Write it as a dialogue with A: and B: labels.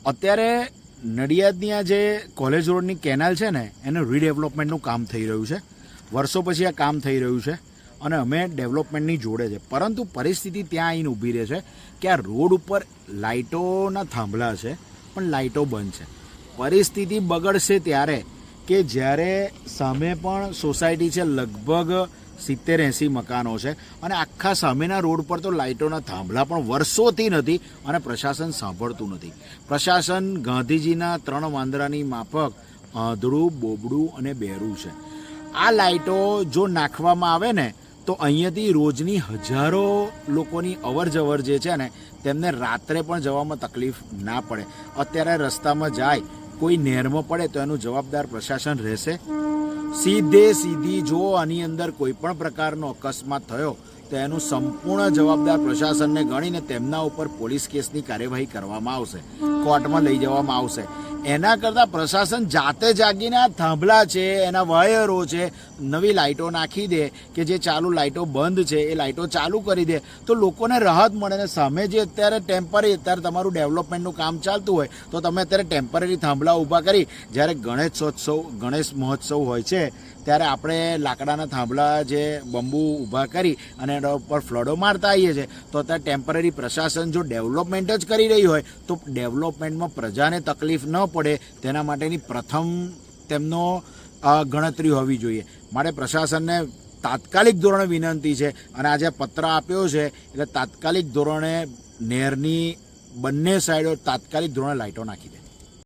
A: અત્યારે નડિયાદની આ જે કોલેજ રોડની કેનાલ છે ને એનું રીડેવલપમેન્ટનું કામ થઈ રહ્યું છે. વર્ષો પછી આ કામ થઈ રહ્યું છે અને અમે ડેવલપમેન્ટની જોડે છે, પરંતુ પરિસ્થિતિ ત્યાં આવીને ઊભી રહે છે કે આ રોડ ઉપર લાઇટોના થાંભલા છે પણ લાઇટો બંધ છે. પરિસ્થિતિ બગડશે ત્યારે કે જ્યારે સામે પણ સોસાયટી છે, લગભગ 70-80 મકાનો છે અને આખા સામેના રોડ પર તો લાઇટોના થાંભલા પણ વર્ષોથી નથી અને પ્રશાસન સાંભળતું નથી. પ્રશાસન ગાંધીજીના 3 વાંદરાની માફક આંધળું, બોબડું અને બહેરું છે. આ લાઇટો જો નાખવામાં આવે ને તો અહીંયાથી રોજની હજારો લોકોની અવર જવર જે છે ને તેમને રાત્રે પણ જવામાં તકલીફ ના પડે. અત્યારે રસ્તામાં જાય કોઈ નહેરમાં પડે તો એનું જવાબદાર પ્રશાસન રહેશે? સીધી જો આની અંદર કોઈ પણ પ્રકારનો અકસ્માત થયો તો એનું સંપૂર્ણ જવાબદાર પ્રશાસનને ગણીને તેમના ઉપર પોલીસ કેસની કાર્યવાહી કરવામાં આવશે, કોર્ટમાં લઈ જવામાં આવશે. એના કરતાં પ્રશાસન જાતે જાગીને આ થાંભલા છે, એના વાયરો છે, નવી લાઇટો નાખી દે કે જે ચાલુ લાઇટો બંધ છે એ લાઇટો ચાલુ કરી દે તો લોકોને રાહત મળે. ને સામે જે અત્યારે અત્યારે તમારું ડેવલપમેન્ટનું કામ ચાલતું હોય તો તમે અત્યારે ટેમ્પરરી થાંભલા ઊભા કરી, જ્યારે ગણેશ મહોત્સવ હોય છે ત્યારે આપણે લાકડાના થાંભલા જે બંબુ ઊભા કરી અને એના ઉપર ફ્લડો મારતા આવીએ છીએ. તો અત્યારે ટેમ્પરરી પ્રશાસન જો ડેવલપમેન્ટ જ કરી રહી હોય તો ડેવલપમેન્ટમાં પ્રજાને તકલીફ ન પડે તેના માટેની પ્રથમ તેમનો ગણતરી હોવી જોઈએ. માટે પ્રશાસનને તાત્કાલિક ધોરણે વિનંતી છે અને આજે પત્ર આપ્યો છે એટલે તાત્કાલિક ધોરણે નહેરની બંને સાઈડો તાત્કાલિક ધોરણે લાઇટો નાખી દે.